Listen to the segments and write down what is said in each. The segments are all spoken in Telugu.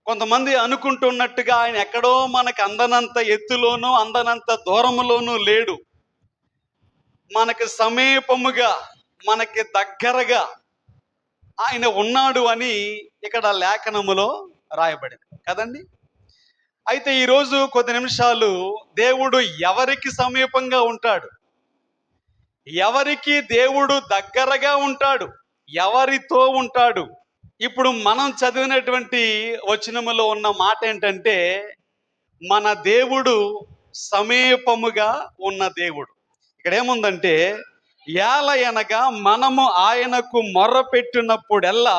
కొంతమంది అనుకుంటున్నట్టుగా ఆయన ఎక్కడో మనకు అందనంత ఎత్తులోనూ అందనంత దూరములోనూ లేడు. మనకి సమీపముగా, మనకి దగ్గరగా ఆయన ఉన్నాడు అని ఇక్కడ లేఖనములో రాయబడింది కదండి. అయితే ఈరోజు కొద్ది నిమిషాలు దేవుడు ఎవరికి సమీపంగా ఉంటాడు, ఎవరికి దేవుడు దగ్గరగా ఉంటాడు, ఎవరితో ఉంటాడు. ఇప్పుడు మనం చదివినటువంటి వచనములో ఉన్న మాట ఏంటంటే, మన దేవుడు సమీపముగా ఉన్న దేవుడు. ఇక్కడ ఏముందంటే, ఏలయనగా మనము ఆయనకు మొర్రపెట్టినప్పుడెల్లా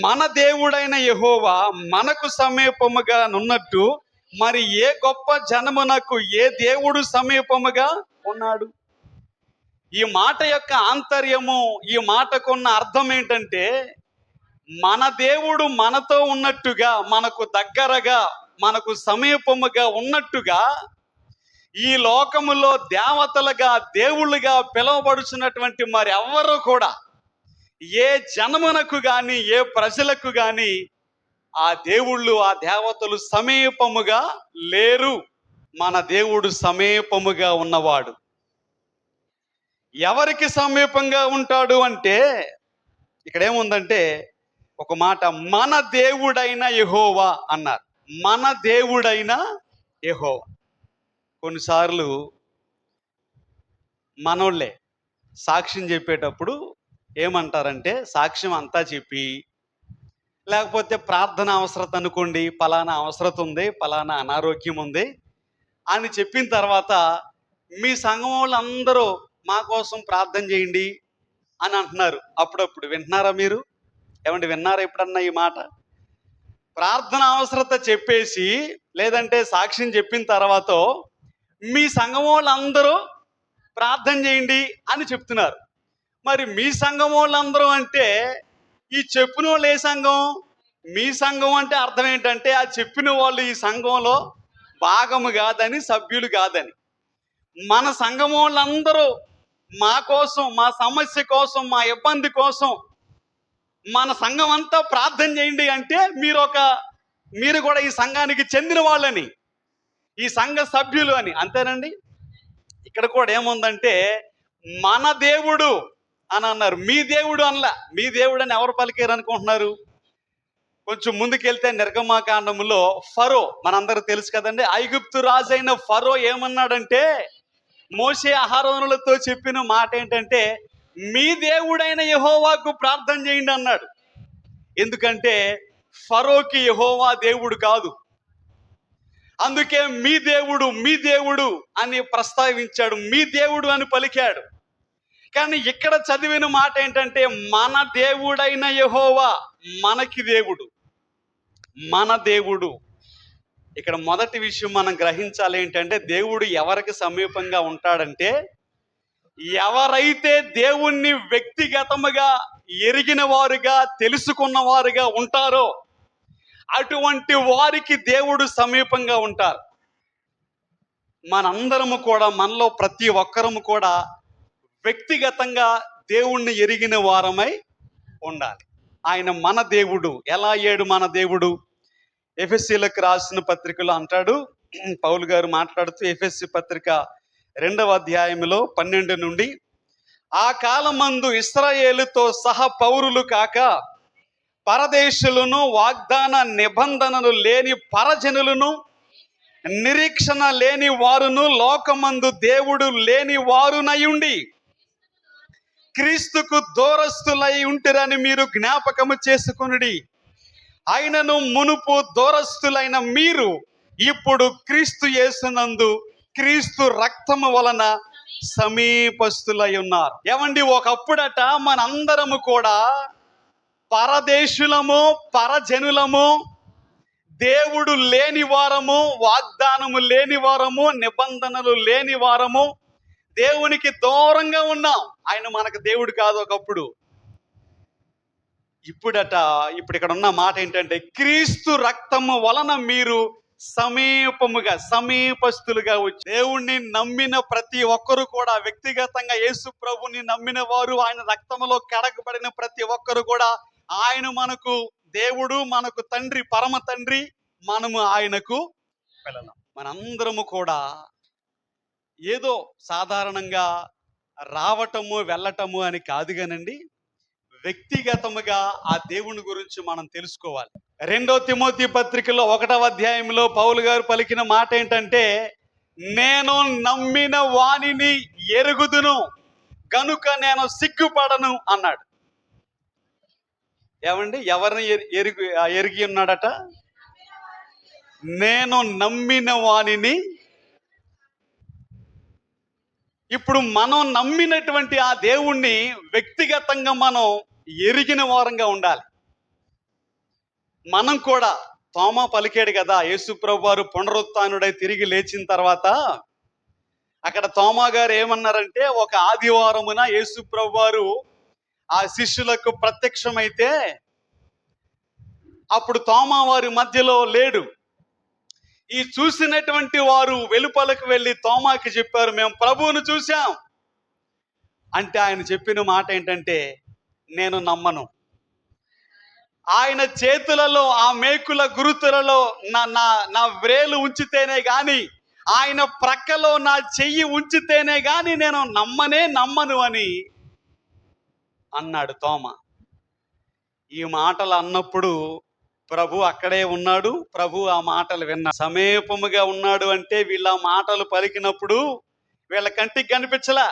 మన దేవుడైన యెహోవా మనకు సమీపముగా నున్నట్టు, మరి ఏ గొప్ప జనమునకు ఏ దేవుడు సమీపముగా ఉన్నాడు. ఈ మాట యొక్క ఆంతర్యము, ఈ మాటకున్న అర్థం ఏంటంటే, మన దేవుడు మనతో ఉన్నట్టుగా, మనకు దగ్గరగా, మనకు సమీపముగా ఉన్నట్టుగా ఈ లోకములో దేవతలుగా, దేవుళ్ళుగా పిలువబడుచున్నటువంటి మరి ఎవ్వరూ కూడా, ఏ జనమునకు గాని, ఏ ప్రజలకు గాని ఆ దేవుళ్ళు, ఆ దేవతలు సమీపముగా లేరు. మన దేవుడు సమీపముగా ఉన్నవాడు. ఎవరికి సమీపంగా ఉంటాడు అంటే, ఇక్కడ ఏముందంటే ఒక మాట, మన దేవుడైన యెహోవా అన్నారు. మన దేవుడైన యెహోవా. కొన్నిసార్లు మనోళ్ళే సాక్ష్యం చెప్పేటప్పుడు ఏమంటారంటే, సాక్ష్యం అంతా చెప్పి, లేకపోతే ప్రార్థన అవసరత అనుకోండి, పలానా అవసరత ఉంది, పలానా అనారోగ్యం ఉంది అని చెప్పిన తర్వాత, మీ సంఘం వాళ్ళందరూ మా కోసం ప్రార్థన చేయండి అని అంటున్నారు. అప్పుడప్పుడు వింటున్నారా మీరు? ఏమండి, విన్నారా ఎప్పుడన్నా ఈ మాట? ప్రార్థన అవసరత చెప్పేసి, లేదంటే సాక్ష్యం చెప్పిన తర్వాత మీ సంఘం వాళ్ళందరూ ప్రార్థన చేయండి అని చెప్తున్నారు. మరి మీ సంఘం వాళ్ళందరూ అంటే ఈ చెప్పిన వాళ్ళు ఏ సంఘం? మీ సంఘం అంటే అర్థం ఏంటంటే, ఆ చెప్పిన వాళ్ళు ఈ సంఘంలో భాగము కాదని, సభ్యులు కాదని. మన సంఘం వాళ్ళందరూ మా కోసం, మా సమస్య కోసం, మా ఇబ్బంది కోసం మన సంఘం అంతా ప్రార్థన చేయండి అంటే మీరు కూడా ఈ సంఘానికి చెందిన వాళ్ళని, ఈ సంఘ సభ్యులు అని, అంతేనండి. ఇక్కడ కూడా ఏముందంటే, మన దేవుడు అని అన్నారు, మీ దేవుడు అనలా. మీ దేవుడు అని ఎవరు పలికారు అనుకుంటున్నారు? కొంచెం ముందుకెళ్తే నిర్గమాకాండములో ఫరో, మనందరూ తెలుసు కదండి, ఐగుప్తు రాజైన ఫరో ఏమన్నాడంటే, మోషే అహరోనులతో చెప్పిన మాట ఏంటంటే, మీ దేవుడైన యెహోవాకు ప్రార్థన చేయండి అన్నాడు. ఎందుకంటే ఫరోకి యెహోవా దేవుడు కాదు. అందుకే మీ దేవుడు అని ప్రస్తావించాడు, మీ దేవుడు అని పలికాడు. కానీ ఇక్కడ చదివిన మాట ఏంటంటే, మన దేవుడైన యెహోవా మనకి దేవుడు, మన దేవుడు. ఇక్కడ మొదటి విషయం మనం గ్రహించాలి ఏంటంటే, దేవుడు ఎవరికి సమీపంగా ఉంటాడంటే, ఎవరైతే దేవుణ్ణి వ్యక్తిగతముగా ఎరిగిన వారుగా, తెలుసుకున్న వారుగా ఉంటారో అటువంటి వారికి దేవుడు సమీపంగా ఉంటారు. మనందరము కూడా, మనలో ప్రతి ఒక్కరము కూడా వ్యక్తిగతంగా దేవుణ్ణి ఎరిగిన వారమై ఉండాలి. ఆయన మన దేవుడు. ఎలా అయ్యాడు మన దేవుడు? ఎఫెసీలకు రాసిన పత్రికలో అంటాడు, పౌలు గారు మాట్లాడుతూ, ఎఫెసీ పత్రిక 2వ అధ్యాయంలో 12 నుండి, ఆ కాలమందు ఇశ్రాయేలుతో సహ పౌరులు కాక పరదేశులను, వాగ్దాన నిబంధనలు లేని పరజనులను, నిరీక్షణ లేని వారును, లోకమందు దేవుడు లేని వారునయుండి క్రీస్తుకు దూరస్తులై ఉంటిరని మీరు జ్ఞాపకము చేసుకొనుడి. ఆయనను మునుపు దూరస్తులైన మీరు ఇప్పుడు క్రీస్తు యేసునందు క్రీస్తు రక్తము వలన సమీపస్తులై ఉన్నారు. ఏమండి, ఒకప్పుడట మనందరము కూడా పరదేశులము, పరజనులము, దేవుడు లేని వారము, వాగ్దానము లేని వారము, నిబంధనలు లేని వారము, దేవునికి దూరంగా ఉన్నాం. ఆయన మనకు దేవుడు కాదు ఒకప్పుడు. ఇప్పుడు ఇక్కడ ఉన్న మాట ఏంటంటే, క్రీస్తు రక్తము వలన మీరు సమీపస్తులుగా వచ్చి, దేవుణ్ణి నమ్మిన ప్రతి ఒక్కరు కూడా, వ్యక్తిగతంగా యేసు ప్రభుని నమ్మిన వారు, ఆయన రక్తములో కడగబడిన ప్రతి ఒక్కరు కూడా ఆయన మనకు దేవుడు మనకు తండ్రి, పరమ తండ్రి, మనము ఆయనకు పిల్లలం. మనందరము కూడా ఏదో సాధారణంగా రావటము వెళ్ళటము అని కాదు కానండి, వ్యక్తిగతముగా ఆ దేవుని గురించి మనం తెలుసుకోవాలి. 2 తిమోతి పత్రికలో 1వ అధ్యాయంలో పౌలు గారు పలికిన మాట ఏంటంటే, నేను నమ్మిన వానిని ఎరుగుదును గనుక నేను సిగ్గుపడను అన్నాడు. ఏమండి, ఎవరిని ఎరిగి ఉన్నాడట? నేను నమ్మిన వానిని. ఇప్పుడు మనం నమ్మినటువంటి ఆ దేవుణ్ణి వ్యక్తిగతంగా మనం ఎరిగిన వారంగా ఉండాలి. మనం కూడా తోమా పలికాడు కదా, యేసు ప్రభు వారు పునరుత్థానుడై తిరిగి లేచిన తర్వాత అక్కడ తోమా గారు ఏమన్నారంటే, ఒక ఆదివారమున యేసు ప్రభు వారు ఆ శిష్యులకు ప్రత్యక్షమైతే అప్పుడు తోమా వారి మధ్యలో లేడు. ఈ చూసినటువంటి వారు వెలుపలకు వెళ్ళి తోమాకి చెప్పారు, మేము ప్రభువును చూశాం అంటే ఆయన చెప్పిన మాట ఏంటంటే, నేను నమ్మను. ఆయన చేతులలో ఆ మేకుల గురుతులలో నా వ్రేలు ఉంచితేనే గాని, ఆయన ప్రక్కలో నా చెయ్యి ఉంచితేనే గాని నేను నమ్మను అని అన్నాడు తోమా. ఈ మాటలు అన్నప్పుడు ప్రభు అక్కడే ఉన్నాడు. ప్రభు ఆ మాటలు విన్నాడు. సమీపముగా ఉన్నాడు అంటే వీళ్ళ మాటలు పలికినప్పుడు వీళ్ళ కంటికి కనిపించలా.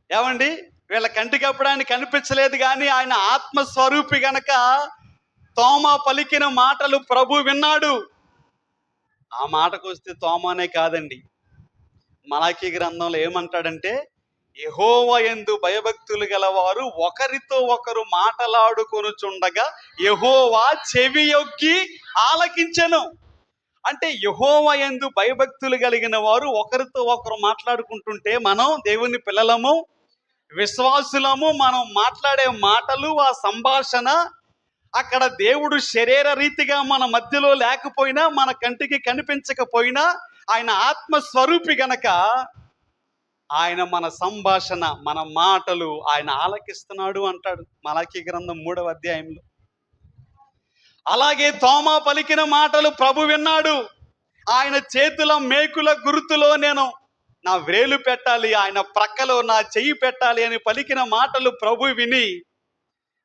ఏమండి, వీళ్ళ కంటికి అప్పుడు ఆయన కనిపించలేదు, కానీ ఆయన ఆత్మస్వరూపి గనక తోమా పలికిన మాటలు ప్రభు విన్నాడు. ఆ మాటకు వస్తే తోమానే కాదండి, మలాకీ గ్రంథంలో ఏమంటాడంటే, యెహోవా యందు భయభక్తులు గలవారు ఒకరితో ఒకరు మాటలాడుకొనుచుండగా యెహోవా చెవియొగ్గి ఆలకించెను. అంటే యెహోవా యందు భయభక్తులు కలిగిన వారు ఒకరితో ఒకరు మాట్లాడుకుంటుంటే మనం దేవుని పిల్లలము, విశ్వాసులము. మనం మాట్లాడే మాటలు, ఆ సంభాషణ అక్కడ దేవుడు శరీర రీతిగా మన మధ్యలో లేకపోయినా, మన కంటికి కనిపించకపోయినా, ఆయన ఆత్మస్వరూపి గనక ఆయన మన సంభాషణ, మన మాటలు ఆయన ఆలకిస్తున్నాడు అంటాడు మలాకీ గ్రంథం 3వ అధ్యాయంలో. అలాగే తోమా పలికిన మాటలు ప్రభు విన్నాడు. ఆయన చేతుల మేకుల గుర్తులో నేను నా వ్రేలు పెట్టాలి, ఆయన ప్రక్కలో నా చెయ్యి పెట్టాలి అని పలికిన మాటలు ప్రభు విని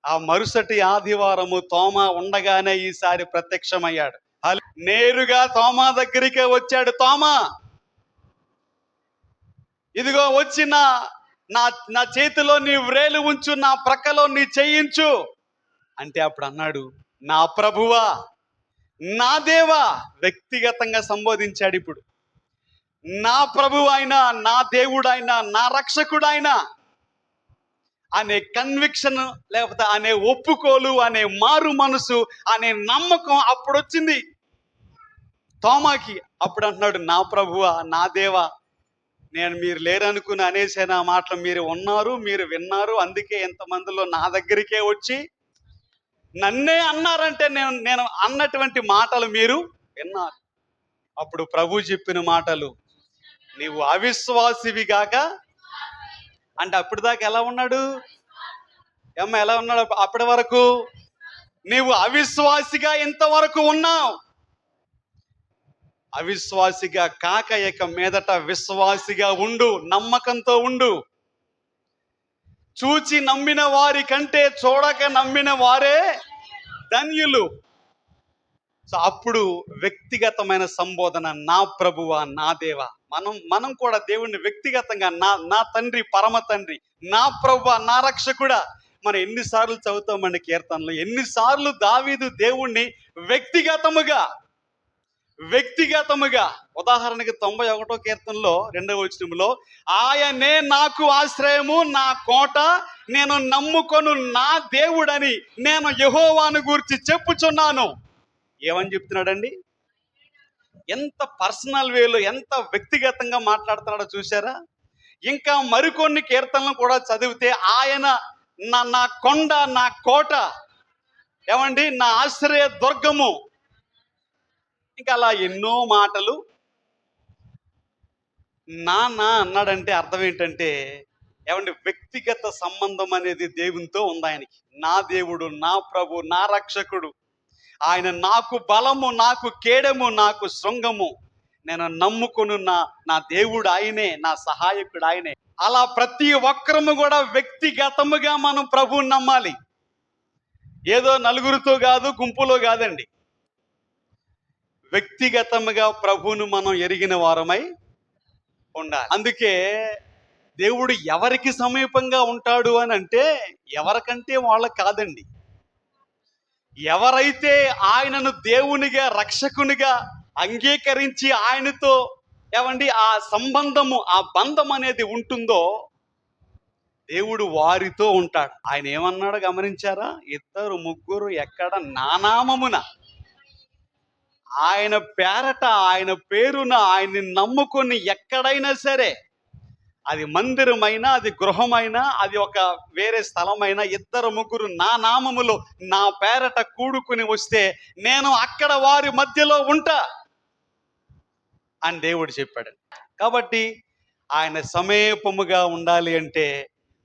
ఆ మరుసటి ఆదివారము తోమా ఉండగానే ఈసారి ప్రత్యక్షమయ్యాడు. నేరుగా తోమా దగ్గరికే వచ్చాడు. తోమా, ఇదిగో వచ్చి నా చేతిలో నీ వ్రేలు ఉంచు, నా ప్రక్కలో నీ చెయ్యించు అంటే అప్పుడు అన్నాడు, నా ప్రభువా, నా దేవా. వ్యక్తిగతంగా సంబోధించాడు. ఇప్పుడు నా ప్రభువు అయినా, నా దేవుడైనా, నా రక్షకుడైనా అనే కన్విక్షన్, లేకపోతే అనే ఒప్పుకోలు, అనే మారు మనసు, అనే నమ్మకం అప్పుడు వచ్చింది తోమాకి. అప్పుడు అంటున్నాడు, నా ప్రభువా, నా దేవా. నేను మీరు లేరనుకుని అనేసిన ఆ మాటలు మీరు ఉన్నారు, మీరు విన్నారు. అందుకే ఎంతమందిలో నా దగ్గరికే వచ్చి నన్నే అన్నారంటే నేను అన్నటువంటి మాటలు మీరు విన్నారు. అప్పుడు ప్రభు చెప్పిన మాటలు, నీవు అవిశ్వాసివి గాక అంటే అప్పటి దాకా ఎలా ఉన్నాడు? ఎలా ఉన్నాడు అప్పటి వరకు? నీవు అవిశ్వాసిగా ఇంతవరకు ఉన్నావు. అవిశ్వాసిగా కాక ఇక మీదట విశ్వాసిగా ఉండు, నమ్మకంతో ఉండు. చూచి నమ్మిన వారి కంటే చూడక నమ్మిన వారే ధన్యులు. సో అప్పుడు వ్యక్తిగతమైన సంబోధన, నా ప్రభువా, నా దేవా. మనం కూడా దేవుణ్ణి వ్యక్తిగతంగా నా తండ్రి, పరమ తండ్రి, నా ప్రభువా, నా రక్షకుడా. మనం ఎన్నిసార్లు చదువుతామండి కీర్తనలు, ఎన్నిసార్లు దావీదు దేవుణ్ణి వ్యక్తిగతముగా ఉదాహరణకి 91వ కీర్తనలో 2వ వచనంలో, ఆయనే నాకు ఆశ్రయము, నా కోట, నేను నమ్ముకొను నా దేవుడని నేను యెహోవాను గూర్చి చెప్పుచున్నాను. ఏమని చెప్తున్నాడండి? ఎంత పర్సనల్ వేలో, ఎంత వ్యక్తిగతంగా మాట్లాడుతున్నాడో చూసారా? ఇంకా మరికొన్ని కీర్తనలు కూడా చదివితే ఆయన నా కొండ, నా కోట, ఏమండి, నా ఆశ్రయ దుర్గము, ఇంకా అలా ఎన్నో మాటలు. నాన్న అన్నాడంటే అర్థం ఏంటంటే, ఏమండి, వ్యక్తిగత సంబంధం అనేది దేవునితో ఉంది ఆయనకి. నా దేవుడు, నా ప్రభు, నా రక్షకుడు. ఆయన నాకు బలము, నాకు కేడము, నాకు శృంగము. నేను నమ్ముకున్న నా దేవుడు ఆయనే, నా సహాయకుడు ఆయనే. అలా ప్రతి ఒక్కరము కూడా వ్యక్తిగతముగా మనం ప్రభువుని నమ్మాలి. ఏదో నలుగురితో కాదు, గుంపులో కాదండి. వ్యక్తిగతముగా ప్రభువును మనం ఎరిగిన వారమై ఉండాలి. అందుకే దేవుడు ఎవరికి సమీపంగా ఉంటాడు అని అంటే ఎవరికంటే వాళ్ళకి కాదండి. ఎవరైతే ఆయనను దేవునిగా, రక్షకునిగా అంగీకరించి ఆయనతో ఏమండి ఆ సంబంధము, ఆ బంధం అనేది ఉంటుందో దేవుడు వారితో ఉంటాడు. ఆయన ఏమన్నాడో గమనించారా? ఇద్దరు ముగ్గురు ఎక్కడ నా నామమున, ఆయన పేరట, ఆయన పేరున ఆయన్ని నమ్ముకొని ఎక్కడైనా సరే, అది మందిరమైనా, అది గృహమైనా, అది ఒక వేరే స్థలమైనా, ఇద్దరు ముగ్గురు నా నామములో నా పేరట కూడుకుని వస్తే నేను అక్కడ వారి మధ్యలో ఉంటా అని దేవుడు చెప్పాడు. కాబట్టి ఆయన సమీపముగా ఉండాలి అంటే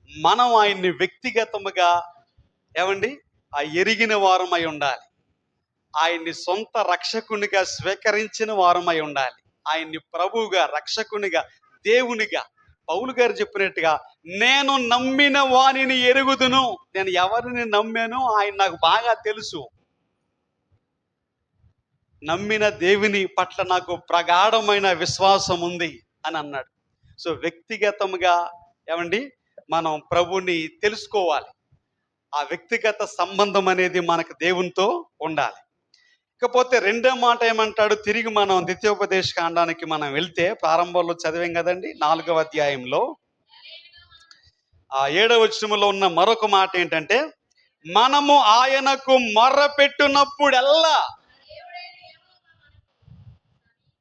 మనం ఆయన్ని వ్యక్తిగతముగా ఏమండి ఆ ఎరిగిన వారమై ఉండాలి. ఆయన్ని సొంత రక్షకునిగా స్వీకరించిన వారమై ఉండాలి. ఆయన్ని ప్రభువుగా, రక్షకునిగా, దేవునిగా. పౌలు గారు చెప్పినట్టుగా నేను నమ్మిన వానిని ఎరుగుదును. నేను ఎవరిని నమ్మానో ఆయన నాకు బాగా తెలుసు. నమ్మిన దేవుని పట్ల నాకు ప్రగాఢమైన విశ్వాసం ఉంది అని అన్నాడు. సో వ్యక్తిగతముగా ఏమండి మనం ప్రభుని తెలుసుకోవాలి. ఆ వ్యక్తిగత సంబంధం అనేది మనకు దేవునితో ఉండాలి. ఇకపోతే రెండో మాట ఏమంటాడు? తిరిగి మనం ద్వితీయోపదేశ కాండానికి మనం వెళ్తే ప్రారంభంలో చదివాం కదండి, 4వ అధ్యాయంలో 7వ వచనంలో ఉన్న మరొక మాట ఏంటంటే, మనము ఆయనకు మొర్ర పెట్టినప్పుడెల్లా,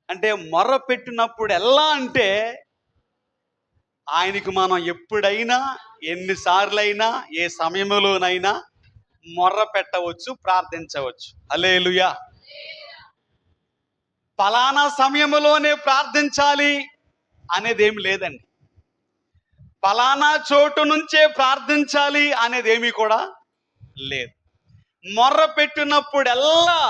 అంటే మొర్ర పెట్టినప్పుడెల్లా అంటే ఆయనకు మనం ఎప్పుడైనా, ఎన్నిసార్లైనా, ఏ సమయంలోనైనా మొర్ర పెట్టవచ్చు, ప్రార్థించవచ్చు. హల్లెలూయా. ఫలానా సమయంలోనే ప్రార్థించాలి అనేది ఏమి లేదండి. ఫలానా చోటు నుంచే ప్రార్థించాలి అనేది ఏమీ కూడా లేదు. మొర్ర పెట్టినప్పుడెల్లా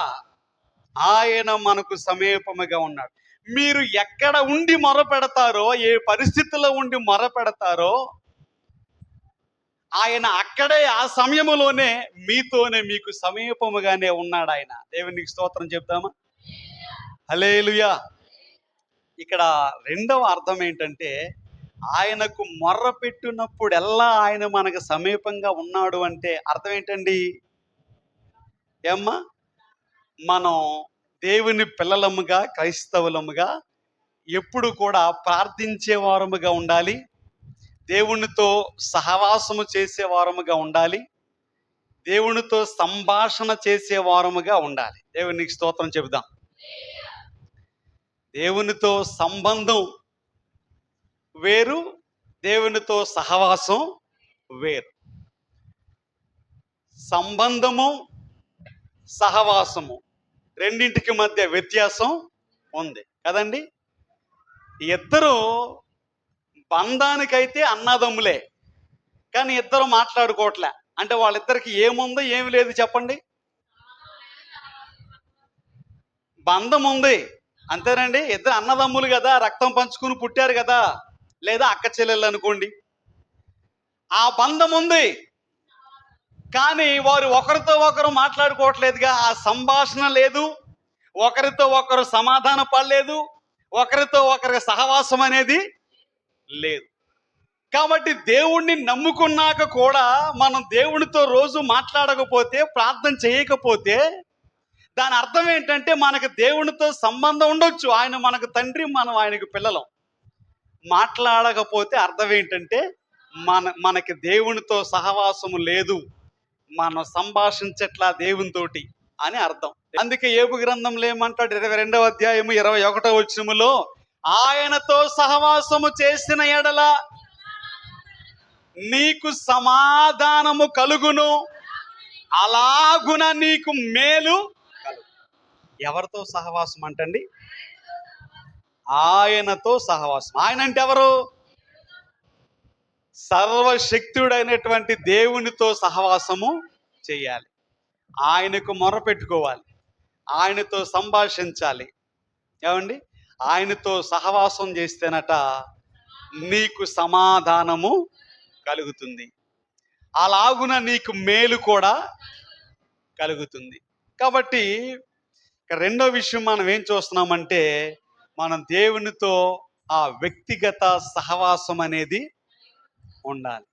ఆయన మనకు సమీపముగా ఉన్నాడు. మీరు ఎక్కడ ఉండి మొర్ర పెడతారో, ఏ పరిస్థితిలో ఉండి మొర్ర పెడతారో ఆయన అక్కడే ఆ సమయంలోనే మీతోనే, మీకు సమీపముగానే ఉన్నాడు ఆయన. దేవునికి స్తోత్రం చెప్తామా? హల్లెలూయా. ఇక్కడ రెండవ అర్థం ఏంటంటే, ఆయనకు మొర్ర పెట్టినప్పుడెల్లా ఆయన మనకు సమీపంగా ఉన్నాడు అంటే అర్థం ఏంటండి? ఏమ్మా, మనం దేవుని పిల్లలముగా, క్రైస్తవులముగా ఎప్పుడు కూడా ప్రార్థించే వారముగా ఉండాలి. దేవునితో సహవాసము చేసే వారముగా ఉండాలి. దేవునితో సంభాషణ చేసే వారముగా ఉండాలి. దేవునికి స్తోత్రం చెబుదాం. దేవునితో సంబంధం వేరు, దేవునితో సహవాసం వేరు. సంబంధము, సహవాసము రెండింటికి మధ్య వ్యత్యాసం ఉంది కదండి. ఇద్దరు బంధానికైతే అన్నదమ్ములే, కానీ ఇద్దరు మాట్లాడుకోవట్లే. అంటే వాళ్ళిద్దరికి ఏముందో ఏమి లేదు చెప్పండి. బంధం ఉంది అంతేనండి. ఇద్దరు అన్నదమ్ములు కదా, రక్తం పంచుకుని పుట్టారు కదా, లేదా అక్క చెల్లెళ్ళు అనుకోండి, ఆ బంధం ఉంది. కానీ వారు ఒకరితో ఒకరు మాట్లాడుకోవట్లేదుగా, ఆ సంభాషణ లేదు, ఒకరితో ఒకరు సమాధాన పడలేదు, ఒకరితో ఒకరి సహవాసం అనేది లేదు. కాబట్టి దేవుణ్ణి నమ్ముకున్నాక కూడా మనం దేవునితో రోజు మాట్లాడకపోతే, ప్రార్థన చేయకపోతే దాని అర్థం ఏంటంటే మనకు దేవునితో సంబంధం ఉండొచ్చు, ఆయన మనకు తండ్రి, మనం ఆయనకు పిల్లలం. మాట్లాడకపోతే అర్థం ఏంటంటే మనకి దేవునితో సహవాసము లేదు, మనం సంభాషించట్లా దేవునితోటి అని అర్థం. అందుకే యోబు గ్రంథంలో ఏమంటాడు? 22వ అధ్యాయము 21వ వచనములో, ఆయనతో సహవాసము చేసిన ఎడల నీకు సమాధానము కలుగును, అలాగున నీకు మేలు కలుగు. ఎవరితో సహవాసం అంటండి? ఆయనతో సహవాసం. ఆయన అంటే ఎవరు? సర్వశక్తుడైనటువంటి దేవునితో సహవాసము చేయాలి. ఆయనకు మొరపెట్టుకోవాలి, ఆయనతో సంభాషించాలి. ఏమండి? ఆయనతో సహవాసం చేస్తేనట నీకు సమాధానము కలుగుతుంది, అలాగున నీకు మేలు కూడా కలుగుతుంది. కాబట్టి రెండో విషయం మనం ఏం చూస్తున్నామంటే, మనం దేవునితో ఆ వ్యక్తిగత సహవాసం అనేది ఉండాలి.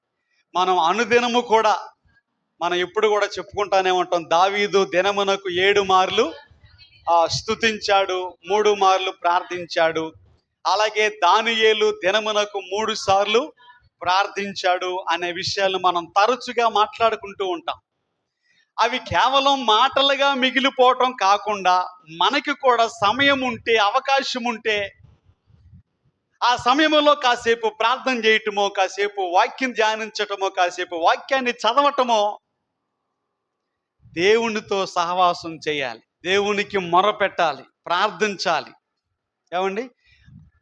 మనం అనుదినము కూడా మనం ఎప్పుడు కూడా చెప్పుకుంటానే ఉంటాం, దావీదు దినమునకు 7 మార్లు స్తుతించాడు, 3 మార్లు ప్రార్థించాడు. అలాగే దానియేలు దినమునకు 3 సార్లు ప్రార్థించాడు అనే విషయాలు మనం తరచుగా మాట్లాడుకుంటూ ఉంటాం. అవి కేవలం మాటలుగా మిగిలిపోవటం కాకుండా, మనకి కూడా సమయం ఉంటే, అవకాశం ఉంటే ఆ సమయంలో కాసేపు ప్రార్థన చేయటమో, కాసేపు వాక్యం ధ్యానించటమో, కాసేపు వాక్యాన్ని చదవటమో, దేవునితో సహవాసం చేయాలి, దేవునికి మొరపెట్టాలి, ప్రార్థించాలి. ఏమండి?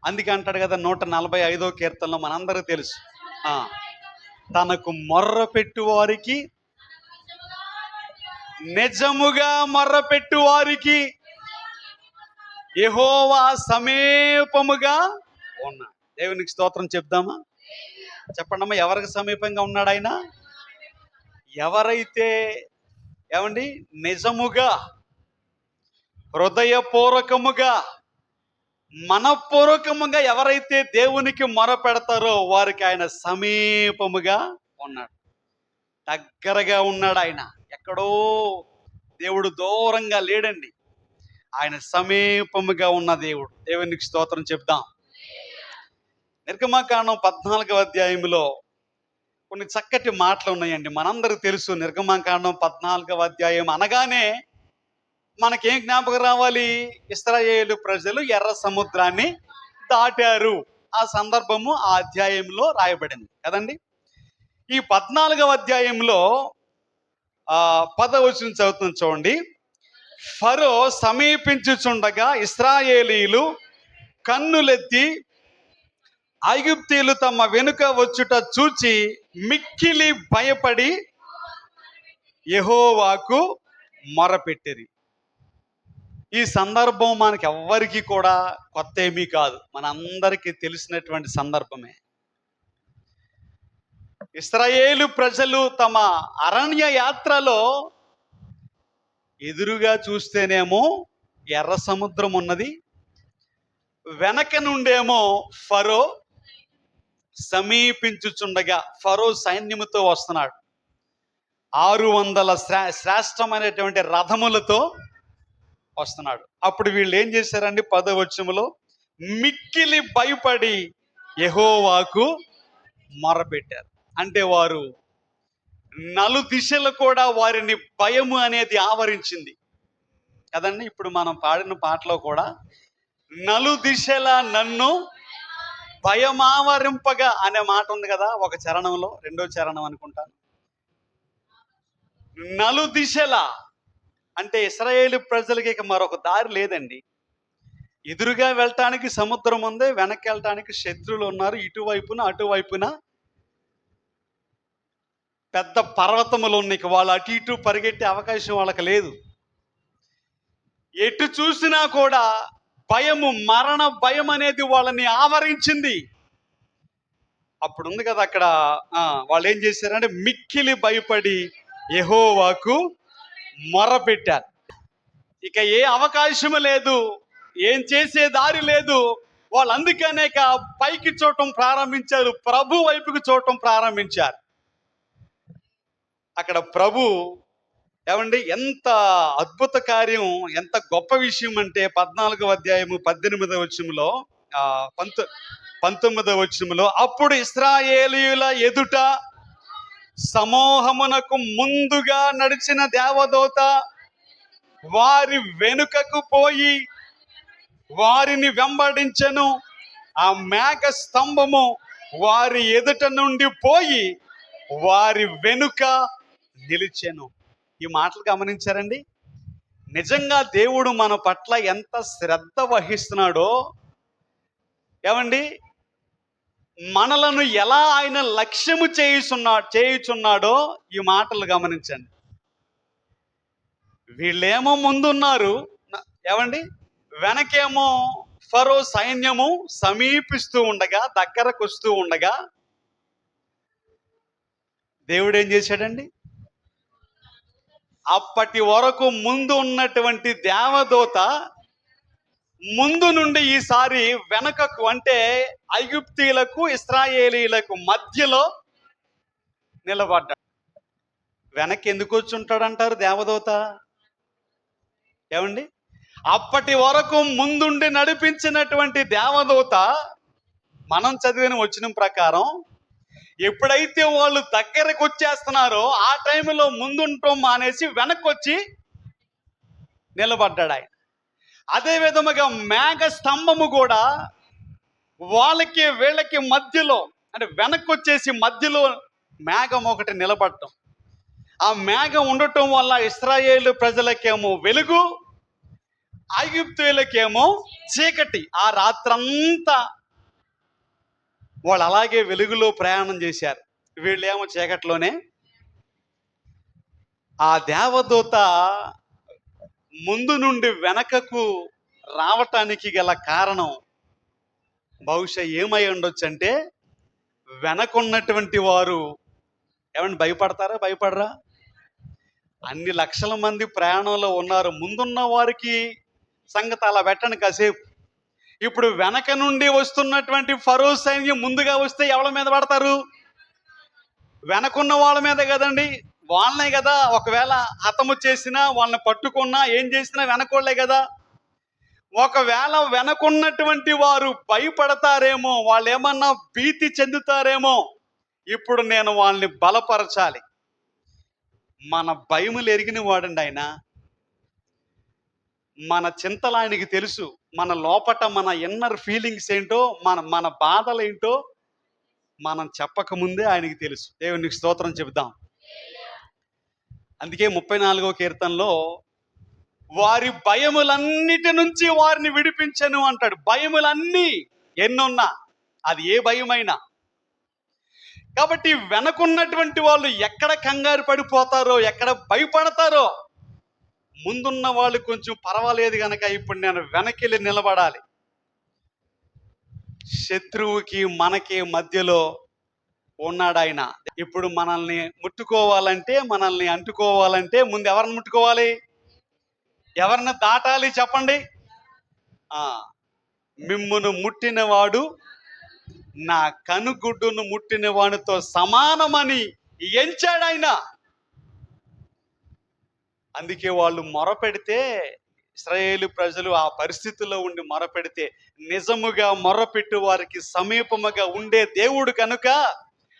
అందుకే అంటాడు కదా 145వ కీర్తనలో, మనందరికీ తెలుసు, తనకు మొర్రపెట్టు వారికి, నిజముగా మొర్రపెట్టు వారికి యెహోవా సమీపముగా ఉన్నాడు. దేవునికి స్తోత్రం చెప్దామా? చెప్పండమ్మా, ఎవరికి సమీపంగా ఉన్నాడు ఆయన? ఎవరైతే, ఏమండి, నిజముగా, హృదయపూర్వకముగా, మనపూర్వకముగా ఎవరైతే దేవునికి మొరపెడతారో వారికి ఆయన సమీపముగా ఉన్నాడు, దగ్గరగా ఉన్నాడు. ఆయన ఎక్కడో దేవుడు దూరంగా లేడండి, ఆయన సమీపముగా ఉన్న దేవుడు. దేవునికి స్తోత్రం చెప్దాం. నిర్గమకాండం 14వ అధ్యాయంలో కొన్ని చక్కటి మాటలు ఉన్నాయండి. మనందరికీ తెలుసు, నిర్గమకాండం 14వ అధ్యాయం అనగానే మనకేం జ్ఞాపకం రావాలి? ఇశ్రాయేలు ప్రజలు ఎర్ర సముద్రాన్ని దాటారు. ఆ సందర్భము ఆ అధ్యాయంలో రాయబడింది కదండి. ఈ 14వ అధ్యాయంలో 10వ వచనం చదువుతుంది చూడండి. ఫరో సమీపించుచుండగా ఇశ్రాయేలీయులు కన్నులెత్తి ఐగుప్తీయులు తమ వెనుక వచ్చుట చూచి మిక్కిలి భయపడి యెహోవాకు మొరపెట్టిరి. ఈ సందర్భం మనకి ఎవ్వరికి కూడా కొత్త ఏమీ కాదు, మనందరికీ తెలిసినటువంటి సందర్భమే. ఇశ్రాయేలు ప్రజలు తమ అరణ్య యాత్రలో ఎదురుగా చూస్తేనేమో ఎర్ర సముద్రం ఉన్నది, వెనక నుండేమో ఫరో సమీపించుచుండగా, ఫరో సైన్యముతో వస్తున్నాడు, 600 శ్రేష్టమైనటువంటి రథములతో వస్తున్నాడు. అప్పుడు వీళ్ళు ఏం చేశారండి? 10వ వచనములో మిక్కిలి భయపడి యెహోవాకు మొరపెట్టారు. అంటే వారు నలుదిశలు కూడా వారిని భయము అనేది ఆవరించింది కదండి. ఇప్పుడు మనం పాడిన పాటలో కూడా నలుదిశల నన్ను భయమావరింపగా అనే మాట ఉంది కదా, ఒక చరణంలో, 2వ చరణం అనుకుంటాను. నలుదిశల అంటే ఇశ్రాయేలు ప్రజలకి ఇక మరొక దారి లేదండి. ఎదురుగా వెళ్ళటానికి సముద్రం ఉంది, వెనక్కి వెళ్ళటానికి శత్రువులు ఉన్నారు, ఇటువైపున అటువైపున పెద్ద పర్వతములు ఉన్నాయి. వాళ్ళు అటు ఇటు పరిగెట్టే అవకాశం వాళ్ళకి లేదు. ఎటు చూసినా కూడా భయము, మరణ భయం అనేది వాళ్ళని ఆవరించింది. అప్పుడు ఉంది కదా అక్కడ, వాళ్ళు ఏం చేశారంటే మిక్కిలి భయపడి యెహోవాకు మొరపెట్టారు. ఇక ఏ అవకాశము లేదు, ఏం చేసే దారి లేదు. వాళ్ళు అందుకనే పైకి చూడటం ప్రారంభించారు, ప్రభు వైపుకి చూడటం ప్రారంభించారు. అక్కడ ప్రభు, ఏమండి, ఎంత అద్భుత కార్యం, ఎంత గొప్ప విషయం అంటే 14వ అధ్యాయము 18వ వచనంలో 19వ వచనంలో, అప్పుడు ఇశ్రాయేలీయుల ఎదుట సమూహమునకు ముందుగా నడిచిన దేవదూత వారి వెనుకకు పోయి వారిని వెంబడించెను. ఆ మేఘ స్తంభము వారి ఎదుట నుండి పోయి వారి వెనుక నిలిచెను. ఈ మాటలు గమనించారండి? నిజంగా దేవుడు మన పట్ల ఎంత శ్రద్ధ వహిస్తున్నాడో. ఏమండి, మనలను ఎలా ఆయన లక్ష్యము చేయుచున్నాడో ఈ మాటలు గమనించండి. వీళ్ళేమో ముందున్నారు, ఏమండి, వెనకేమో ఫరో సైన్యము సమీపిస్తూ ఉండగా, దగ్గరకు వస్తూ ఉండగా దేవుడు ఏం చేశాడండి? అప్పటి వరకు ముందు ఉన్నటువంటి దేవదూత ముందు నుండి ఈసారి వెనకకు, అంటే ఐగుప్తీయులకు ఇశ్రాయేలీయులకు మధ్యలో నిలబడ్డాడు. వెనక్కి ఎందుకు వచ్చి ఉంటాడంటారు దేవదూత? ఏమండి, అప్పటి వరకు ముందుండి నడిపించినటువంటి దేవదూత మనం చదివిన వచనం ప్రకారం ఎప్పుడైతే వాళ్ళు దగ్గరకు వచ్చేస్తున్నారో ఆ టైంలో ముందుంటాం మానేసి వెనక్కి వచ్చి నిలబడ్డాడు ఆయన. అదే విధముగా మేఘ స్తంభము కూడా వాళ్ళకి వీళ్ళకి మధ్యలో, అంటే వెనక్కి వచ్చేసి మధ్యలో మేఘం ఒకటి నిలబడటం. ఆ మేఘం ఉండటం వల్ల ఇశ్రాయేలు ప్రజలకేమో వెలుగు, ఐగుప్తీయులకేమో చీకటి. ఆ రాత్రంతా వాళ్ళు అలాగే వెలుగులో ప్రయాణం చేశారు, వీళ్ళేమో చీకట్లోనే. ఆ దేవదూత ముందు నుండి వెనకకు రావటానికి గల కారణం బహుశా ఏమై ఉండొచ్చు అంటే, వెనకున్నటువంటి వారు ఏమన్నా భయపడతారా? భయపడరా? అన్ని లక్షల మంది ప్రయాణంలో ఉన్నారు. ముందున్న వారికి సంగతి అలా పెట్టండి కాసేపు. ఇప్పుడు వెనక నుండి వస్తున్నటువంటి ఫరో సైన్యం ముందుగా వస్తే ఎవరి మీద పడతారు? వెనకున్న వాళ్ళ మీద కదండి. వాళ్ళనే కదా, ఒకవేళ హతము చేసినా, వాళ్ళని పట్టుకున్నా, ఏం చేసినా వెనకోళ్లే కదా. ఒకవేళ వెనకున్నటువంటి వారు భయపడతారేమో, వాళ్ళు ఏమన్నా భీతి చెందుతారేమో. ఇప్పుడు నేను వాళ్ళని బలపరచాలి. మన భయములు ఎరిగిన వాడండి ఆయన. మన చింతలు ఆయనకి తెలుసు. మన లోపట మన ఇన్నర్ ఫీలింగ్స్ ఏంటో, మన బాధలు ఏంటో మనం చెప్పక ముందే ఆయనకి తెలుసు. దేవునికి స్తోత్రం చెబుదాం. అందుకే 34వ కీర్తనలో వారి భయములన్నిటి నుంచి వారిని విడిపించను అంటాడు. భయములన్నీ ఎన్నున్నా, అది ఏ భయమైనా. కాబట్టి వెనకున్నటువంటి వాళ్ళు ఎక్కడ కంగారు పడిపోతారో, ఎక్కడ భయపడతారో, ముందున్న వాళ్ళు కొంచెం పర్వాలేదు కనుక ఇప్పుడు నేను వెనకెళ్ళి నిలబడాలి. శత్రువుకి మనకి మధ్యలో ఉన్నాడు ఆయన. ఇప్పుడు మనల్ని ముట్టుకోవాలంటే, మనల్ని అంటుకోవాలంటే ముందు ఎవరిని ముట్టుకోవాలి? ఎవరిని దాటాలి చెప్పండి? మిమ్మును ముట్టినవాడు నా కనుగుడ్డును ముట్టిన వానితో సమానమని ఎంచాడు ఆయన. అందుకే వాళ్ళు మొరపెడితే, ఇశ్రాయేలు ప్రజలు ఆ పరిస్థితుల్లో ఉండి మొరపెడితే, నిజముగా మొరపెట్టు వారికి సమీపముగా ఉండే దేవుడు కనుక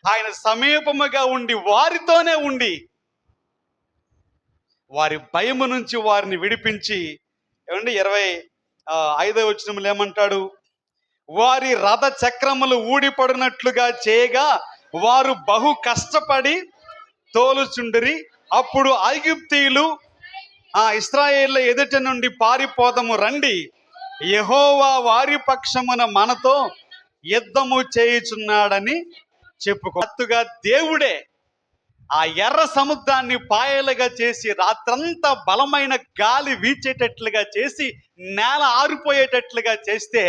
ఆయన సమీపముగా ఉండి వారితోనే ఉండి వారి భయము నుంచి వారిని విడిపించి, ఏమండి 25వ వచనంలో ఏమంటాడు? వారి రథ చక్రములు ఊడిపడినట్లుగా చేయగా వారు బహు కష్టపడి తోలుచుండిరి. అప్పుడు ఐగుప్తీయులు ఇశ్రాయేళ్ల ఎదుట నుండి పారిపోదము రండి, యెహోవా వారి పక్షమున మనతో యుద్ధము చేయుచున్నాడని చెప్పుకోగా దేవుడే ఆ ఎర్ర సముద్రాన్ని పాయలుగా చేసి, రాత్రంతా బలమైన గాలి వీచేటట్లుగా చేసి, నేల ఆరిపోయేటట్లుగా చేస్తే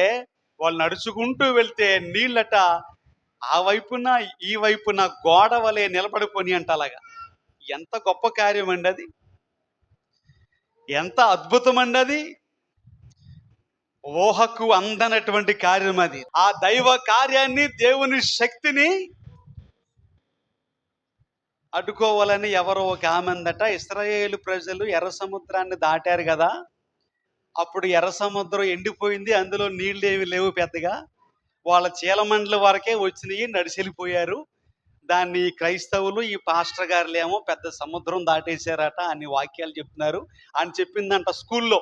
వాళ్ళు నడుచుకుంటూ వెళ్తే నీళ్ళట ఆ వైపున ఈ వైపున గోడ వలె నిలబడిపోని అంట. అలాగా ఎంత గొప్ప కార్యం అండి అది! ఎంత అద్భుతం అండి అది! ఊహకు అందనటువంటి కార్యం అది. ఆ దైవ కార్యాన్ని, దేవుని శక్తిని అడ్డుకోవాలని ఎవరో ఒక ఆమె అందట, ఇశ్రాయేలు ప్రజలు ఎర్ర సముద్రాన్ని దాటారు కదా, అప్పుడు ఎర్ర సముద్రం ఎండిపోయింది, అందులో నీళ్ళు ఏమి లేవు పెద్దగా, వాళ్ళ చీలమండల వరకే వచ్చినాయి, నడిచెళ్ళిపోయారు. దాన్ని క్రైస్తవులు, ఈ పాస్టర్ గారులు ఏమో పెద్ద సముద్రం దాటేశారట అని వాక్యాలు చెప్తున్నారు అని చెప్పిందంట స్కూల్లో.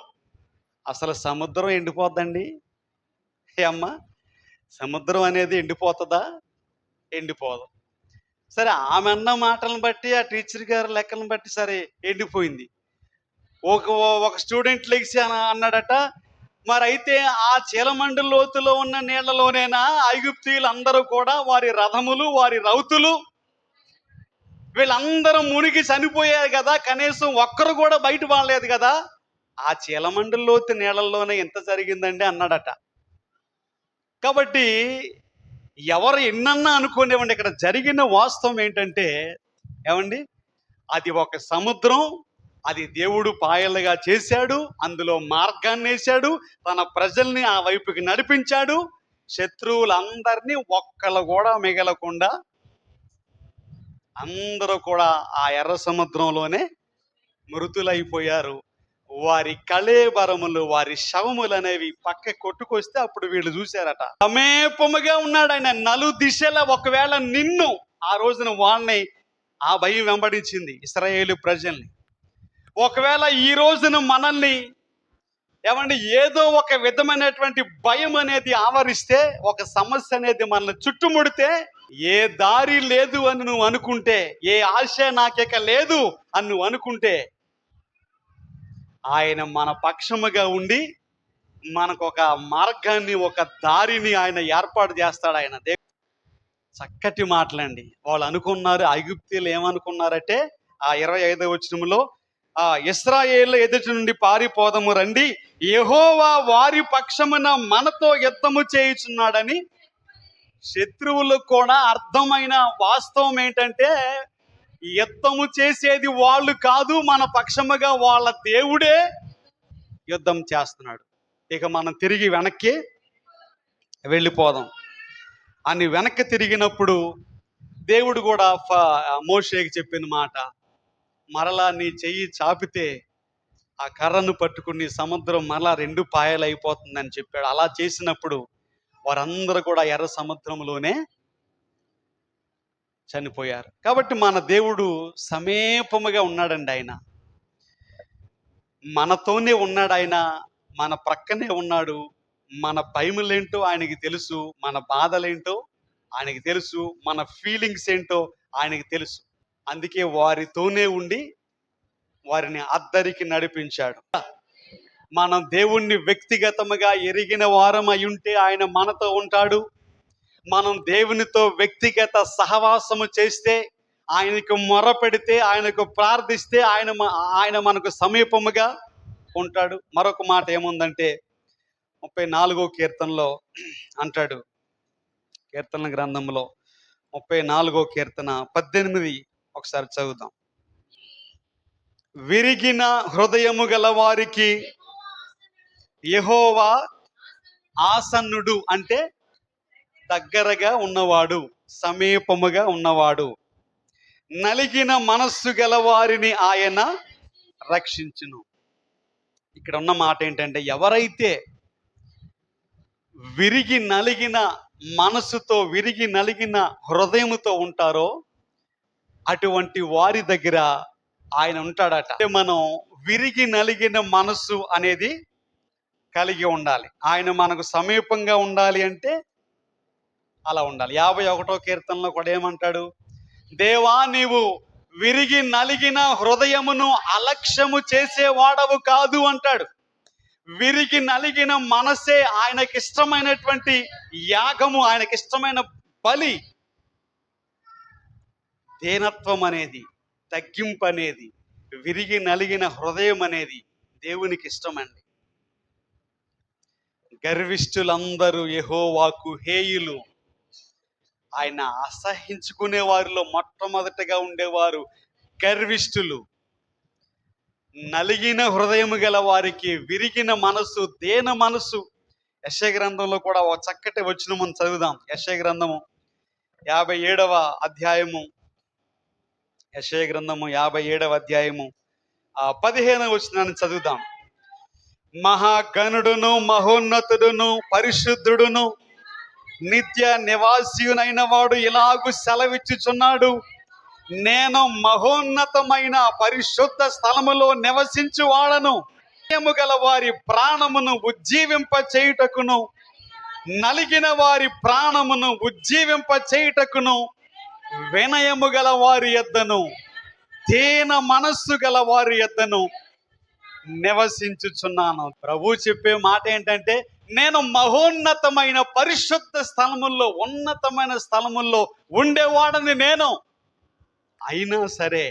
అసలు సముద్రం ఎండిపోద్దండి? అమ్మ, సముద్రం అనేది ఎండిపోతుందా? ఎండిపోదు. సరే, ఆమె అన్న మాటలను బట్టి, ఆ టీచర్ గారి లెక్కలను బట్టి సరే ఎండిపోయింది. ఒక స్టూడెంట్ లెగిసి అన్నాడట, మరైతే ఆ చీలమండు లోతులో ఉన్న నీళ్లలోనేనా ఐగుప్తీయులందరూ కూడా వారి రథములు, వారి రౌతులు వీళ్ళందరూ మునిగి చనిపోయారు కదా, కనీసం ఒక్కరు కూడా బయట పడలేదు కదా, ఆ చీలమండు లోతు నీళ్ళల్లోనే ఎంత జరిగిందండి అన్నాడట. కాబట్టి ఎవరు ఎన్నన్నా అనుకోనివ్వండి, ఇక్కడ జరిగిన వాస్తవం ఏంటంటే ఏమండి, అది ఒక సముద్రం, అది దేవుడు పాయలుగా చేశాడు, అందులో మార్గాన్ని వేశాడు, తన ప్రజల్ని ఆ వైపుకి నడిపించాడు. శత్రువులందరినీ ఒక్కళ్ళు కూడా మిగలకుండా అందరూ కూడా ఆ ఎర్ర సముద్రంలోనే మృతులైపోయారు. వారి కళేబరములు, వారి శవములు అనేవి పక్క కొట్టుకొస్తే అప్పుడు వీళ్ళు చూశారట. సమీపముగా ఉన్నాడు ఆయన, నలు దిశల. ఒకవేళ నిన్ను ఆ రోజున వాళ్ళని ఆ భయం వెంబడించింది ఇశ్రాయేలు ప్రజల్ని. ఒకవేళ ఈ రోజున మనల్ని ఏమండి ఏదో ఒక విధమైనటువంటి భయం అనేది ఆవరిస్తే, ఒక సమస్య అనేది మనల్ని చుట్టుముడితే, ఏ దారి లేదు అని నువ్వు అనుకుంటే, ఏ ఆశ నాకిక లేదు అని నువ్వు అనుకుంటే, ఆయన మన పక్షముగా ఉండి మనకు ఒక మార్గాన్ని, ఒక దారిని ఆయన ఏర్పాటు చేస్తాడు. ఆయన చక్కటి మాటలండి. వాళ్ళు అనుకున్నారు, ఐగుప్తీయులు ఏమనుకున్నారంటే ఆ 25వ వచనంలో, ఇశ్రాయేలు ఎదుటి నుండి పారిపోదము రండి, యెహోవా వారి పక్షమున మనతో యుద్ధము చేయుచున్నాడని. శత్రువులకు కూడా అర్థమైన వాస్తవం ఏంటంటే, యుద్ధము చేసేది వాళ్ళు కాదు, మన పక్షముగా వాళ్ళ దేవుడే యుద్ధం చేస్తున్నాడు. ఇక మనం తిరిగి వెనక్కి వెళ్ళిపోదాం అని వెనక్కి తిరిగినప్పుడు దేవుడు కూడా మోషేకి చెప్పిన మాట, మరలా నీ చెయ్యి చాపితే ఆ కర్రను పట్టుకుని సముద్రం మరలా 2 పాయలు అయిపోతుందని చెప్పాడు. అలా చేసినప్పుడు వారందరూ కూడా ఎర్ర సముద్రంలోనే చనిపోయారు. కాబట్టి మన దేవుడు సమీపముగా ఉన్నాడండి. ఆయన మనతోనే ఉన్నాడు, ఆయన మన ప్రక్కనే ఉన్నాడు. మన భయములేంటో ఆయనకి తెలుసు, మన బాధలేంటో ఆయనకి తెలుసు, మన ఫీలింగ్స్ ఏంటో ఆయనకి తెలుసు. అందుకే వారితోనే ఉండి వారిని అద్దరికి నడిపించాడు. మనం దేవుణ్ణి వ్యక్తిగతముగా ఎరిగిన వారం అయ్యుంటే ఆయన మనతో ఉంటాడు. మనం దేవునితో వ్యక్తిగత సహవాసము చేస్తే, ఆయనకు మొర పెడితే, ఆయనకు ప్రార్థిస్తే ఆయన మనకు సమీపముగా ఉంటాడు. మరొక మాట ఏముందంటే 34వ కీర్తనలో అంటాడు, కీర్తన గ్రంథంలో 34వ కీర్తన 18 ఒకసారి చదువుదాం. విరిగిన హృదయము గల వారికి యెహోవా ఆసన్నుడు, అంటే దగ్గరగా ఉన్నవాడు, సమీపముగా ఉన్నవాడు. నలిగిన మనస్సు గల వారిని ఆయన రక్షించును. ఇక్కడ ఉన్న మాట ఏంటంటే, ఎవరైతే విరిగి నలిగిన మనసుతో, విరిగి నలిగిన హృదయముతో ఉంటారో అటువంటి వారి దగ్గర ఆయన ఉంటాడట. మనం విరిగి నలిగిన మనసు అనేది కలిగి ఉండాలి. ఆయన మనకు సమీపంగా ఉండాలి అంటే అలా ఉండాలి. 51వ కీర్తనలో కూడా ఏమంటాడు, దేవా నీవు విరిగి నలిగిన హృదయమును అలక్ష్యము చేసేవాడవు కాదు అంటాడు. విరిగి నలిగిన మనసే ఆయనకి ఇష్టమైనటువంటి యాగము, ఆయనకి ఇష్టమైన బలి. దీనత్వం అనేది, తగ్గింపు అనేది, విరిగి నలిగిన హృదయం అనేది దేవునికి ఇష్టమండి. గర్విష్ఠులందరూ యెహోవాకు హేయులు. ఆయన అసహించుకునే వారిలో మొట్టమొదటిగా ఉండేవారు గర్విష్ఠులు. నలిగిన హృదయము గల వారికి, విరిగిన మనసు, దేన మనసు. యెషయా గ్రంథంలో కూడా ఒక చక్కటి వచనం మనం చదువుదాం. యెషయా గ్రంథము 57వ అధ్యాయము, యెషయా గ్రంథము 57వ అధ్యాయము 15వ వచనాన్ని చదువుదాం. మహాగణుడును, మహోన్నతుడును, పరిశుద్ధుడును, నిత్య నివాసియునైన వాడు ఇలాగు సెలవిచ్చుచున్నాడు, నేను మహోన్నతమైన పరిశుద్ధ స్థలములో నివసించు వాడను. వినయము గల వారి ప్రాణమును ఉజ్జీవింప చేయుటకును, నలిగిన వారి ప్రాణమును ఉజ్జీవింప చేయుటకును, వినయము గల వారి యొద్దను, దీన మనస్సు గల వారి యొద్దను నివసించుచున్నాను. ప్రభు చెప్పే మాట ఏంటంటే, నేను మహోన్నతమైన పరిశుద్ధ స్థలముల్లో, ఉన్నతమైన స్థలముల్లో ఉండేవాడని నేను. అయినా సరే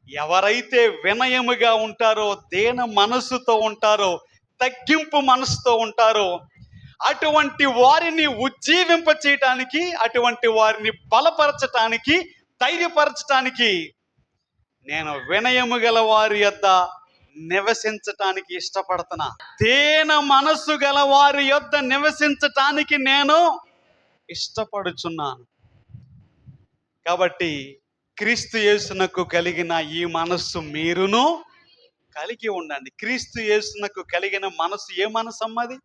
ఎవరైతే వినయముగా ఉంటారో, దీన మనస్సుతో ఉంటారో, తగ్గింపు మనసుతో ఉంటారో, అటువంటి వారిని ఉజ్జీవింప చేయటానికి, అటువంటి వారిని బలపరచటానికి, ధైర్యపరచటానికి నేను వినయము గల వారి యొద్ద నివసించటానికి ఇష్టపడుతున్నా. దీన మనస్సు గల వారి యొద్ద నివసించటానికి నేను ఇష్టపడుచున్నాను. కాబట్టి క్రీస్తు యేసునకు కలిగిన ఈ మనస్సు మీరును కలిగి ఉండండి. క్రీస్తు యేసునకు కలిగిన మనసు ఏ మనసు అమ్మది?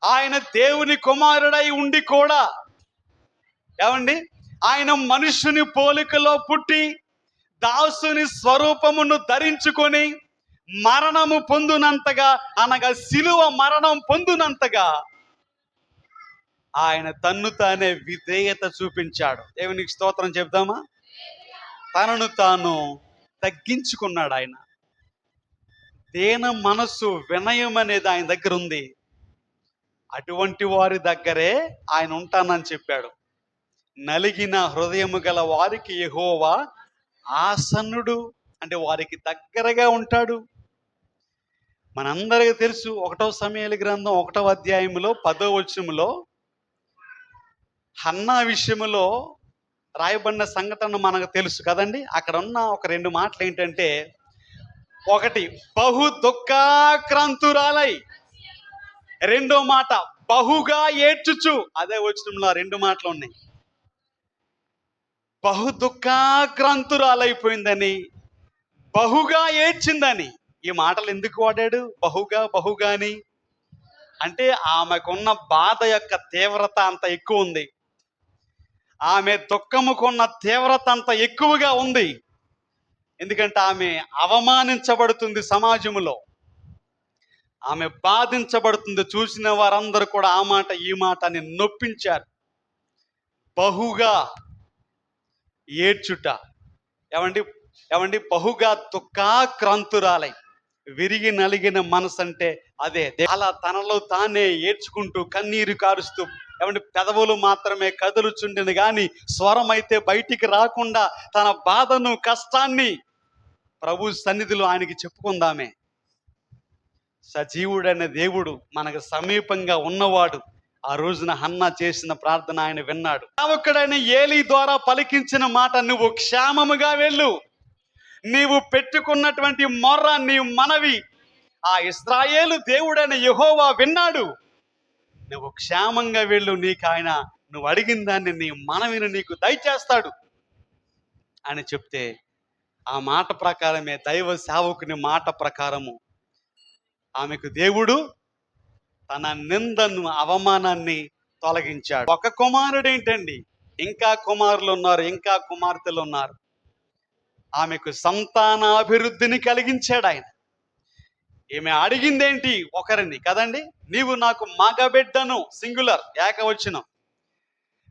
ఆయన దేవుని కుమారుడై ఉండి కూడా, ఏమండి, ఆయన మనుషుని పోలికలో పుట్టి దాసుని స్వరూపమును ధరించుకొని మరణము పొందునంతగా, అనగా శిలువ మరణం పొందునంతగా ఆయన తన్ను తానే విధేయత చూపించాడు. దేవునికి స్తోత్రం చెప్దామా? తనను తాను తగ్గించుకున్నాడు. ఆయన దీన మనస్సు, వినయం అనేది ఆయన దగ్గర ఉంది. అటువంటి వారి దగ్గరే ఆయన ఉంటానని చెప్పాడు. నలిగిన హృదయము గల వారికి యెహోవా ఆసన్నుడు, అంటే వారికి దగ్గరగా ఉంటాడు. మనందరికీ తెలుసు, 1వ సమూయేలు గ్రంథం 1వ అధ్యాయంలో 10వ వచనంలో హన్నా విషయములో రాయబడిన సంఘటన మనకు తెలుసు కదండి. అక్కడ ఉన్న ఒక 2 మాటలు ఏంటంటే, ఒకటి బహు దుఃఖాక్రాంతురాలై, రెండో మాట బహుగా ఏడ్చుచు. అదే వచనంలో 2 మాటలు ఉన్నాయి. బహు దుఃఖాక్రాంతురాలైపోయిందని, బహుగా ఏడ్చిందని. ఈ మాటలు ఎందుకు వాడాడు? బహుగా అని అంటే ఆమెకున్న బాధ యొక్క తీవ్రత అంత ఎక్కువ ఉంది. ఆమె దుఃఖముకున్న తీవ్రత అంత ఎక్కువగా ఉంది. ఎందుకంటే ఆమె అవమానించబడుతుంది సమాజంలో, ఆమె బాధించబడుతుంది. చూసిన వారందరూ కూడా ఆ మాట ఈ మాట అని నొప్పించారు. బహుగా ఏడ్చుట. ఏమండి బహుగా దుఃఖాక్రాంతురాలై, విరిగి నలిగిన మనసు అంటే అదే. అలా తనలో తానే ఏడ్చుకుంటూ, కన్నీరు కారుస్తూ, పెదవులు మాత్రమే కదులుచుండిన గాని స్వరం అయితే బయటికి రాకుండా తన బాధను, కష్టాన్ని ప్రభు సన్నిధిలో ఆయనకి చెప్పుకుందామే. సజీవుడైన దేవుడు, మనకు సమీపంగా ఉన్నవాడు, ఆ రోజున హన్నా చేసిన ప్రార్థన ఆయన విన్నాడు. సేవకుడైన ఏలీ ద్వారా పలికించిన మాట, నువ్వు క్షేమముగా వెళ్ళు, నీవు పెట్టుకున్నటువంటి మొర్ర, నీ మనవి ఆ ఇశ్రాయేలు దేవుడైన యెహోవా విన్నాడు, నువ్వు క్షేమంగా వెళ్ళు, నీకు ఆయన నువ్వు అడిగిన దాన్ని, నీ మనవిని నీకు దయచేస్తాడు అని చెప్తే, ఆ మాట ప్రకారమే, దైవ సేవకుని మాట ప్రకారము ఆమెకు దేవుడు తన నిందను, అవమానాన్ని తొలగించాడు. ఒక కుమారుడేంటండి, ఇంకా కుమారులు ఉన్నారు, ఇంకా కుమార్తెలు ఉన్నారు. ఆమెకు సంతానాభివృద్ధిని కలిగించాడు ఆయన. ఈమె అడిగిందేంటి? ఒకరిని కదండి. నీవు నాకు మగబిడ్డను, సింగులర్, ఏకవచనం,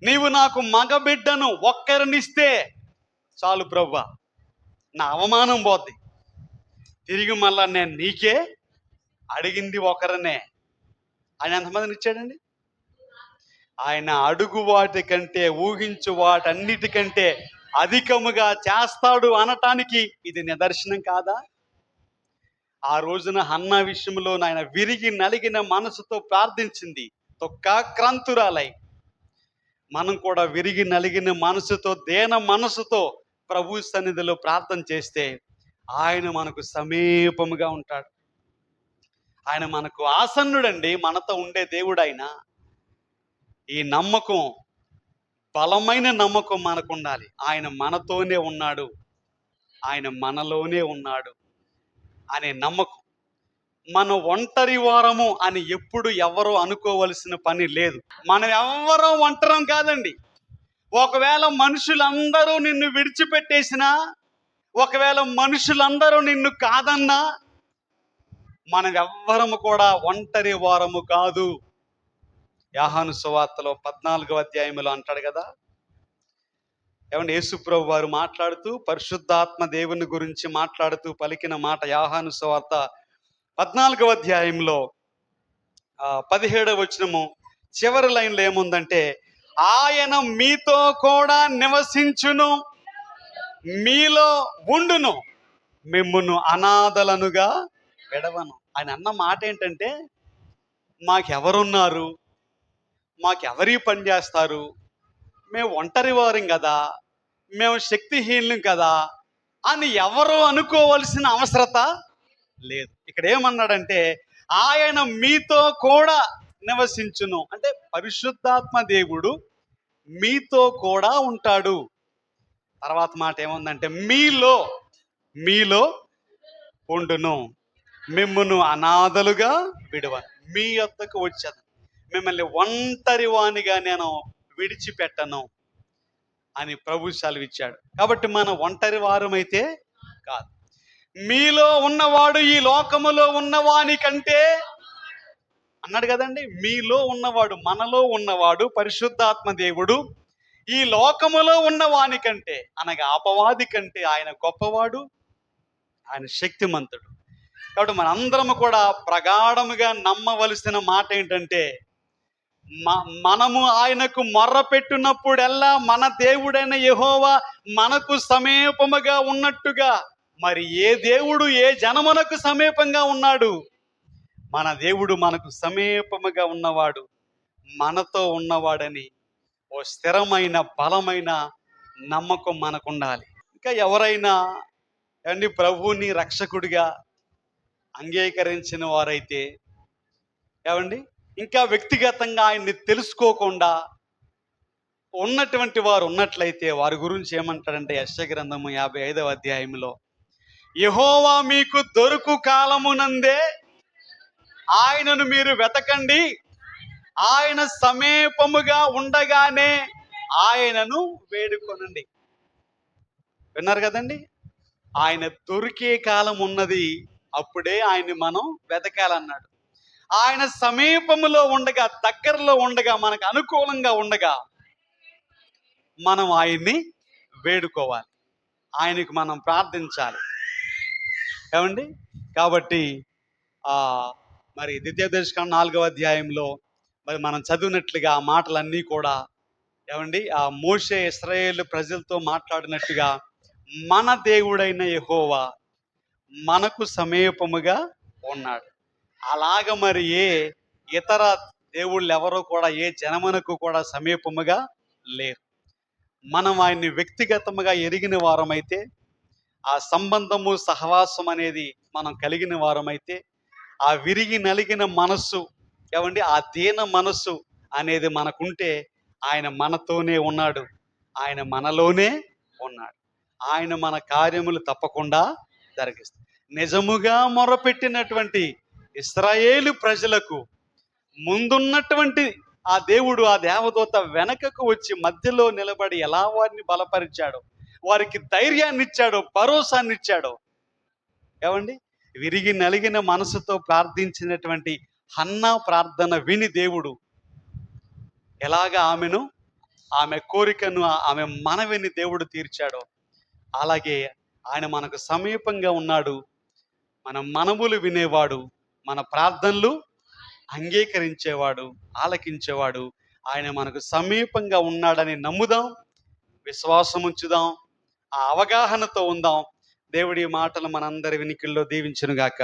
నీవు నాకు మగబిడ్డను ఒక్కరినిస్తే చాలు ప్రభువా, నా అవమానం పోద్ది, తిరిగి మళ్ళా నేను నీకే, అడిగింది ఒకరనే. ఆయన ఎంతమందిని ఇచ్చాడండి? ఆయన అడుగు వాటి కంటే, ఊహించు వాటన్నిటికంటే అధికముగా చేస్తాడు అనటానికి ఇది నిదర్శనం కాదా? ఆ రోజున హన్నా విషయంలో నాయన విరిగి నలిగిన మనసుతో ప్రార్థించింది, దుఃఖాక్రాంతురాలై. మనం కూడా విరిగి నలిగిన మనసుతో, దేన మనసుతో ప్రభు సన్నిధిలో ప్రార్థన చేస్తే ఆయన మనకు సమీపముగా ఉంటాడు. ఆయన మనకు ఆసన్నుడండి, మనతో ఉండే దేవుడు ఆయన. ఈ నమ్మకం, బలమైన నమ్మకం మనకు ఉండాలి. ఆయన మనతోనే ఉన్నాడు, ఆయన మనలోనే ఉన్నాడు అనే నమ్మకం. మనం ఒంటరి వారము అని ఎప్పుడు ఎవరో అనుకోవలసిన పని లేదు. మనం ఎవ్వరూ ఒంటరం కాదండి. ఒకవేళ మనుషులందరూ నిన్ను విడిచిపెట్టేసినా, ఒకవేళ మనుషులందరూ నిన్ను కాదన్నా, మనం ఎవ్వరము కూడా ఒంటరి వారము కాదు. యోహాను సువార్తలో 14వ అధ్యాయంలో అంటాడు కదా, ఏమంటే యేసు ప్రభు వారు మాట్లాడుతూ పరిశుద్ధాత్మ దేవుని గురించి మాట్లాడుతూ పలికిన మాట యోహాను సువార్త 14వ అధ్యాయంలో 17వ వచనము చివరి లైన్లో ఏముందంటే, ఆయన మీతో కూడా నివసించును, మీలో ఉండును, మిమ్మును అనాథలనుగా విడవను. ఆయన అన్న మాట ఏంటంటే, మాకెవరున్నారు, మాకెవరీ పని చేస్తారు, మేము ఒంటరి వారం కదా, మేము శక్తిహీనం కదా అని ఎవరు అనుకోవలసిన అవసరత లేదు. ఇక్కడ ఏమన్నాడంటే, ఆయన మీతో కూడా నివసించును, అంటే పరిశుద్ధాత్మ దేవుడు మీతో కూడా ఉంటాడు. తర్వాత మాట ఏముందంటే, మీలో మీలో ఉండును, మిమ్మును అనాథలుగా విడువను, మీ యొద్దకు వచ్చాను, మిమ్మల్ని ఒంటరి వానిగా నేను విడిచిపెట్టను అని ప్రభు సెలవిచ్చాడు. కాబట్టి మనం ఒంటరి వారమైతే కాదు. మీలో ఉన్నవాడు ఈ లోకములో ఉన్నవాని కంటే అన్నాడు కదండి. మీలో ఉన్నవాడు, మనలో ఉన్నవాడు పరిశుద్ధాత్మ దేవుడు ఈ లోకములో ఉన్నవాని కంటే, అనగా అపవాది కంటే ఆయన గొప్పవాడు, ఆయన శక్తిమంతుడు. కాబట్టి మనందరము కూడా ప్రగాఢముగా నమ్మవలసిన మాట ఏంటంటే, మనము ఆయనకు మొర్ర పెట్టినప్పుడల్లా మన దేవుడైన యెహోవా మనకు సమీపముగా ఉన్నట్టుగా, మరి ఏ దేవుడు ఏ జనమునకు సమీపంగా ఉన్నాడు? మన దేవుడు మనకు సమీపముగా ఉన్నవాడు, మనతో ఉన్నవాడని ఓ స్థిరమైన బలమైన నమ్మకం మనకు ఉండాలి. ఇంకా ఎవరైనా ప్రభువుని రక్షకుడిగా అంగీకరించిన వారైతే ఏమండి, ఇంకా వ్యక్తిగతంగా ఆయన్ని తెలుసుకోకుండా ఉన్నటువంటి వారు ఉన్నట్లయితే వారి గురించి ఏమంటాడంటే, యెషయా గ్రంథము 55వ అధ్యాయంలో, యెహోవా మీకు దొరుకు కాలమునందే ఆయనను మీరు వెతకండి, ఆయన సమీపముగా ఉండగానే ఆయనను వేడుకొనండి. విన్నారు కదండి. ఆయన దొరికే కాలం ఉన్నది, అప్పుడే ఆయన్ని మనం వెతకాలన్నాడు. ఆయన సమీపములో ఉండగా, దగ్గరలో ఉండగా, మనకు అనుకూలంగా ఉండగా మనం ఆయన్ని వేడుకోవాలి, ఆయనకు మనం ప్రార్థించాలి. ఏమండి, కాబట్టి మరి ద్వితీయోపదేశకాండం 4వ అధ్యాయంలో మరి మనం చదివినట్లుగా ఆ మాటలన్నీ కూడా ఏమండి, ఆ మోషే ఇశ్రాయేలు ప్రజలతో మాట్లాడినట్టుగా మన దేవుడైన యెహోవా మనకు సమీపముగా ఉన్నాడు. అలాగ మరి ఏ ఇతర దేవుళ్ళు ఎవరో కూడా ఏ జనమునకు కూడా సమీపముగా లేరు. మనం ఆయన్ని వ్యక్తిగతముగా ఎరిగిన వారమైతే, ఆ సంబంధము సహవాసం అనేది మనం కలిగిన వారమైతే, ఆ విరిగి నలిగిన మనస్సు ఏమండి, ఆ దీన మనస్సు అనేది మనకుంటే, ఆయన మనతోనే ఉన్నాడు, ఆయన మనలోనే ఉన్నాడు, ఆయన మన కార్యములు తప్పకుండా జరిగిస్తాడు. నిజముగా మొరపెట్టినటువంటి ఇశ్రాయేలు ప్రజలకు ముందున్నటువంటి ఆ దేవుడు, ఆ దేవదూత వెనకకు వచ్చి మధ్యలో నిలబడి ఎలా వారిని బలపరిచాడో, వారికి ధైర్యాన్ని ఇచ్చాడో, భరోసాన్ని ఇచ్చాడో. ఏమండి, విరిగి నలిగిన మనసుతో ప్రార్థించినటువంటి హన్నా ప్రార్థన విని దేవుడు ఎలాగా ఆమె కోరికను, ఆమె మనవిని దేవుడు తీర్చాడో, అలాగే ఆయన మనకు సమీపంగా ఉన్నాడు, మన మనవులు వినేవాడు, మన ప్రార్థనలు అంగీకరించేవాడు, ఆలకించేవాడు. ఆయన మనకు సమీపంగా ఉన్నాడని నమ్ముదాం, విశ్వాసం ఉంచుదాం, ఆ అవగాహనతో ఉందాం. దేవుడి మాటలు మనందరి వినికిల్లో దీవించునుగాక.